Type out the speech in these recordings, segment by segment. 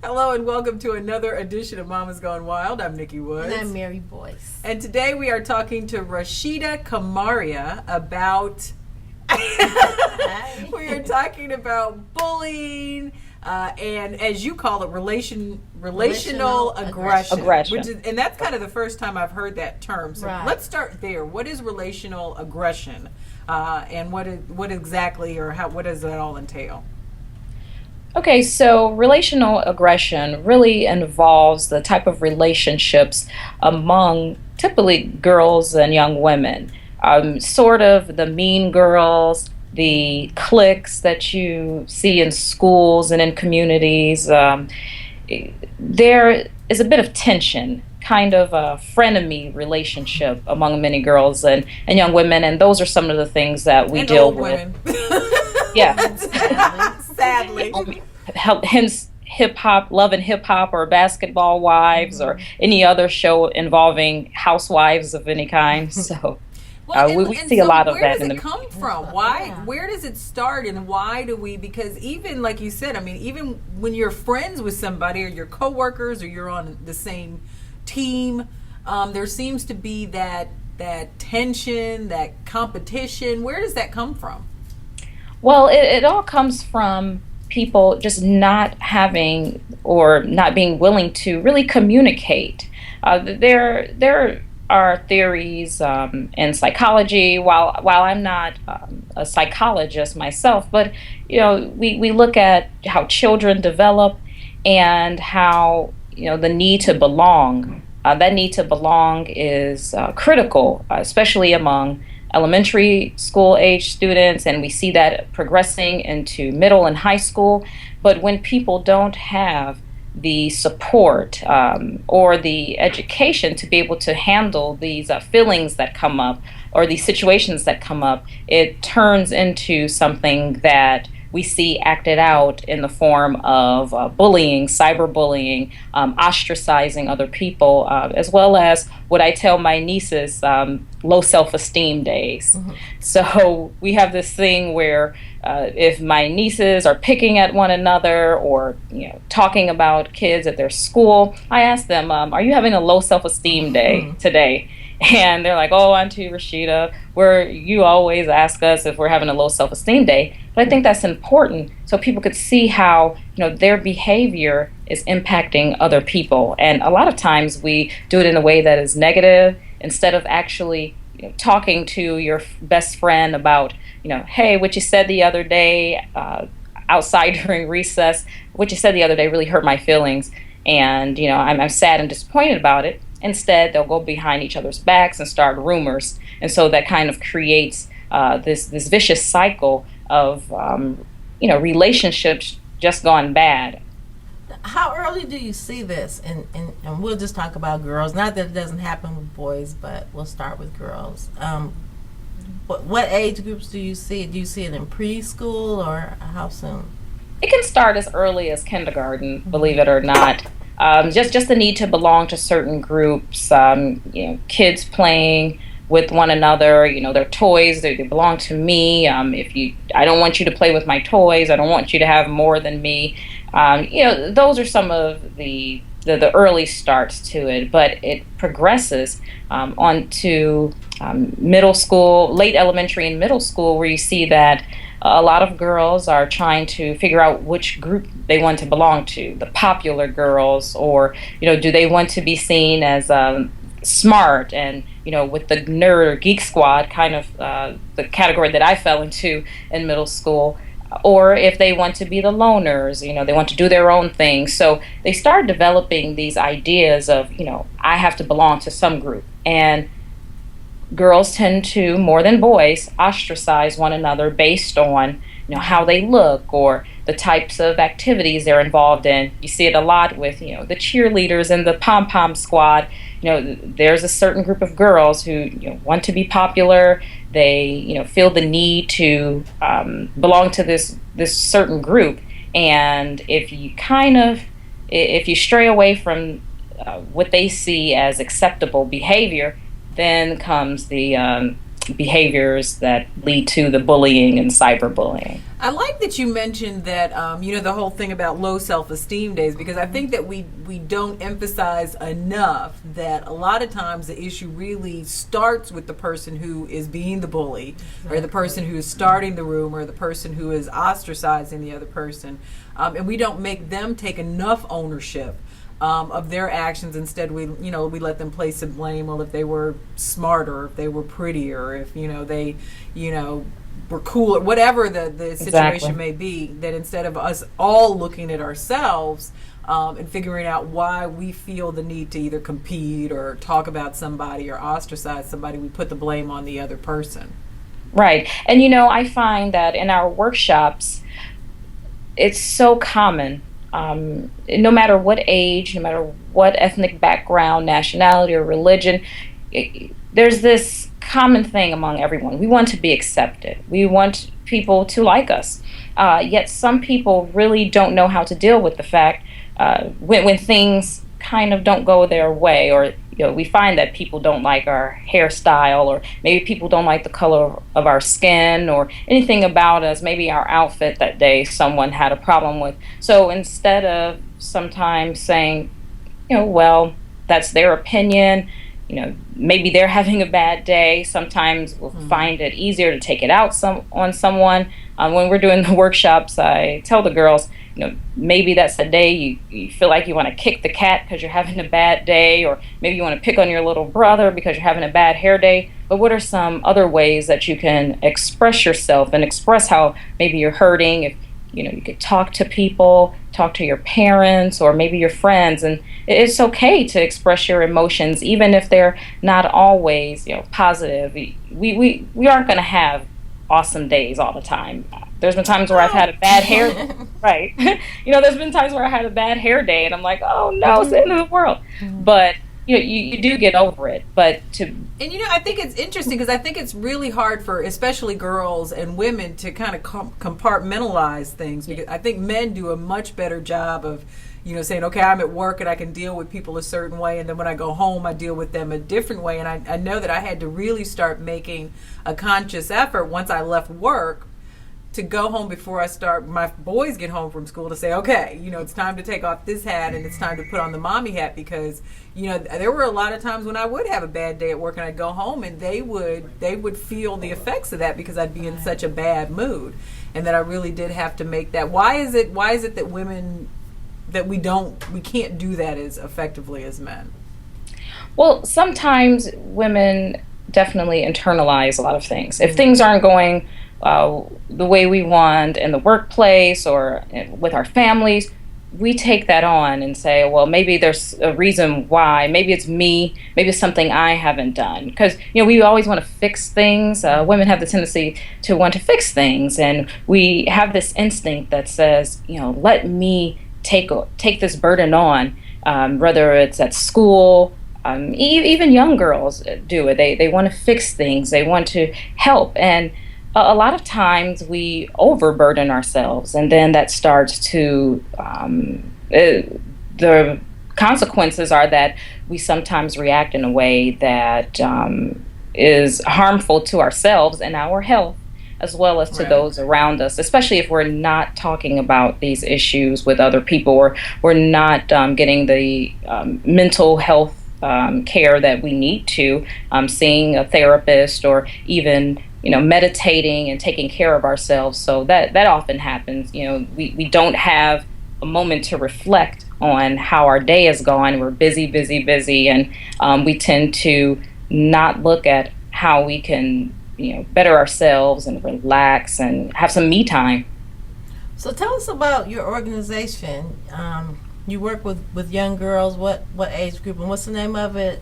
Hello and welcome to another edition of Mama's Gone Wild. I'm Nikki Woods. And I'm Mary Boyce. And today we are talking to Rasheda Kamaria about we are talking about bullying and, as you call it, relational aggression. Which is, and that's kind of the first time I've heard that term. So let's start there. What is relational aggression, and what exactly, or what does that all entail? Okay, so relational aggression really involves the type of relationships among typically girls and young women. Sort of the mean girls, the cliques that you see in schools and in communities. There is a bit of tension, kind of a frenemy relationship among many girls and young women, and those are some of the things that we deal with. Yeah. Sadly. Hence hip hop, Love and Hip Hop, or Basketball Wives, or any other show involving housewives of any kind. So we see a lot of that. Where does it come from? Why? Where does it start, and why do we? Because even like you said, I mean, even when you're friends with somebody, or your coworkers, or you're on the same team, there seems to be that tension, that competition. Where does that come from? Well, it all comes from people just not having or not being willing to really communicate. There are theories in psychology. While I'm not a psychologist myself, but we look at how children develop and how the need to belong. That need to belong is critical, especially among elementary school age students, and we see that progressing into middle and high school. But when people don't have the support or the education to be able to handle these feelings that come up or these situations that come up, it turns into something that we see acted out in the form of bullying, cyberbullying, ostracizing other people, as well as what I tell my nieces, low self-esteem days. Mm-hmm. So we have this thing where if my nieces are picking at one another or talking about kids at their school, I ask them, are you having a low self-esteem day today? And they're like, oh, Auntie Rasheda, you always ask us if we're having a low self-esteem day. But I think that's important so people could see how their behavior is impacting other people. And a lot of times we do it in a way that is negative instead of actually talking to your best friend about, hey, what you said the other day outside during recess, what you said the other day really hurt my feelings. And, I'm sad and disappointed about it. Instead, they'll go behind each other's backs and start rumors. And so that kind of creates this vicious cycle of, relationships just gone bad. How early do you see this? And we'll just talk about girls. Not that it doesn't happen with boys, but we'll start with girls. What age groups do you see it? Do you see it in preschool, or how soon? It can start as early as kindergarten, believe it or not. Just the need to belong to certain groups, kids playing with one another, their toys, they belong to me. I don't want you to play with my toys, I don't want you to have more than me. Those are some of the early starts to it, but it progresses on to middle school, late elementary and middle school, where you see that a lot of girls are trying to figure out which group they want to belong to, the popular girls, or do they want to be seen as smart and with the nerd or geek squad, kind of the category that I fell into in middle school, or if they want to be the loners, they want to do their own thing. So they start developing these ideas of I have to belong to some group, and girls tend to, more than boys, ostracize one another based on how they look or the types of activities they're involved in. You see it a lot with the cheerleaders and the pom-pom squad. There's a certain group of girls who want to be popular. They feel the need to belong to this certain group, and if you stray away from what they see as acceptable behavior, then comes the behaviors that lead to the bullying and cyberbullying. I like that you mentioned that, the whole thing about low self-esteem days, because I think that we don't emphasize enough that a lot of times the issue really starts with the person who is being the bully, or the person who is starting the room, or the person who is ostracizing the other person. And we don't make them take enough ownership of their actions. Instead, we let them place some blame. Well, if they were smarter, if they were prettier, if they were cooler, whatever the situation Exactly. may be, that instead of us all looking at ourselves and figuring out why we feel the need to either compete or talk about somebody or ostracize somebody, we put the blame on the other person. Right. And I find that in our workshops, it's so common, no matter what age, no matter what ethnic background, nationality, or religion, there's this common thing among everyone. We want to be accepted. We want people to like us. Yet some people really don't know how to deal with the fact when things kind of don't go their way, or we find that people don't like our hairstyle, or maybe people don't like the color of our skin, or anything about us, maybe our outfit that day someone had a problem with. So instead of sometimes saying, well, that's their opinion, maybe they're having a bad day, sometimes we'll find it easier to take it out on someone. When we're doing the workshops, I tell the girls, maybe that's the day you feel like you want to kick the cat because you're having a bad day, or maybe you want to pick on your little brother because you're having a bad hair day. But what are some other ways that you can express yourself and express how maybe you're hurting? If you could talk to people, talk to your parents, or maybe your friends, and it's okay to express your emotions, even if they're not always positive. We aren't going to have awesome days all the time. There's been times where I've had a bad hair right. There's been times where I had a bad hair day, and I'm like, oh no, it's the end of the world. But you do get over it. But I think it's interesting because I think it's really hard for especially girls and women to kind of compartmentalize things, because I think men do a much better job of saying, okay, I'm at work and I can deal with people a certain way, and then when I go home I deal with them a different way. And I know that I had to really start making a conscious effort once I left work to go home before my boys get home from school, to say, okay, it's time to take off this hat and it's time to put on the mommy hat, because there were a lot of times when I would have a bad day at work and I'd go home and they would feel the effects of that because I'd be in such a bad mood, and that I really did have to make that. Why is it that women, that we can't do that as effectively as men? Well, sometimes women definitely internalize a lot of things. If things aren't going the way we want in the workplace or with our families, we take that on and say, well, maybe there's a reason why. Maybe it's me. Maybe it's something I haven't done. Because, we always want to fix things. Women have the tendency to want to fix things. And we have this instinct that says, let me take this burden on, whether it's at school. Even young girls do it. They want to fix things. They want to help. And a lot of times we overburden ourselves, and then that starts to the consequences are that we sometimes react in a way that is harmful to ourselves and our health, as well as to those around us, especially if we're not talking about these issues with other people, or we're not getting the mental health care that we need to, seeing a therapist, or even meditating and taking care of ourselves. So that often happens. We don't have a moment to reflect on how our day has gone. We're busy, and we tend to not look at how we can better ourselves and relax and have some me time. So tell us about your organization. You work with young girls. What age group, and what's the name of it?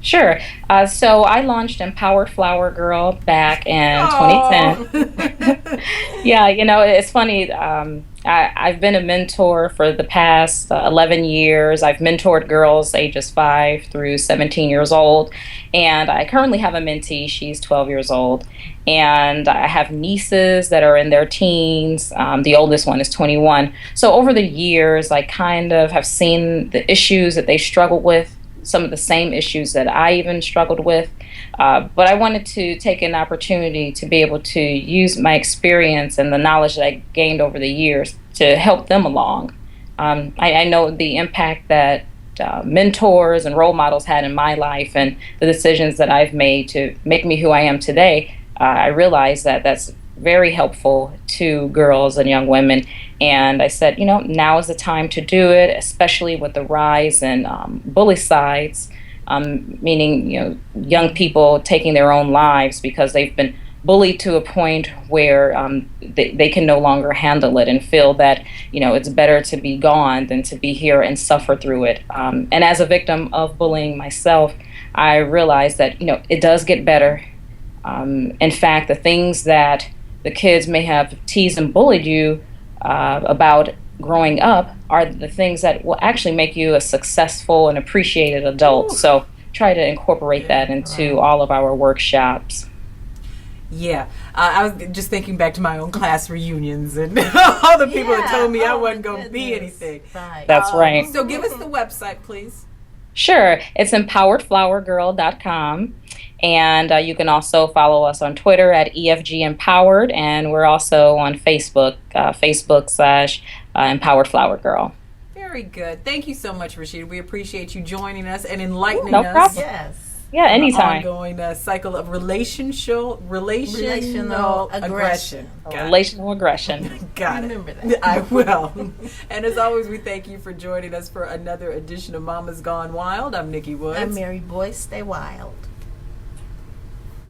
Sure. So I launched Empowered Flower Girl back in 2010. Yeah, it's funny. I've been a mentor for the past 11 years. I've mentored girls ages 5 through 17 years old. And I currently have a mentee. She's 12 years old. And I have nieces that are in their teens. The oldest one is 21. So over the years, I kind of have seen the issues that they struggle with some of the same issues that I even struggled with. But I wanted to take an opportunity to be able to use my experience and the knowledge that I gained over the years to help them along. I know the impact that mentors and role models had in my life and the decisions that I've made to make me who I am today. I realized that that's very helpful to girls and young women. And I said, now is the time to do it, especially with the rise in bully sides, meaning, young people taking their own lives because they've been bullied to a point where they can no longer handle it and feel that, it's better to be gone than to be here and suffer through it. And as a victim of bullying myself, I realized that, it does get better. In fact, the things that the kids may have teased and bullied you about growing up are the things that will actually make you a successful and appreciated adult. Ooh. So try to incorporate that into all of our workshops. Yeah, I was just thinking back to my own class reunions and all the people that told me I wasn't going to be anything. Right. That's right. So give us the website, please. Sure. It's empoweredflowergirl.com. And you can also follow us on Twitter at EFG Empowered. And we're also on Facebook, Facebook/Empowered Flower Girl. Very good. Thank you so much, Rasheda. We appreciate you joining us and enlightening No us. problem. Yes. Yeah, anytime. Ongoing cycle of relational aggression. Got it. Relational aggression. Got it. Remember that. I will. And as always, we thank you for joining us for another edition of Mama's Gone Wild. I'm Nikki Woods. I'm Mary Boyce. Stay wild.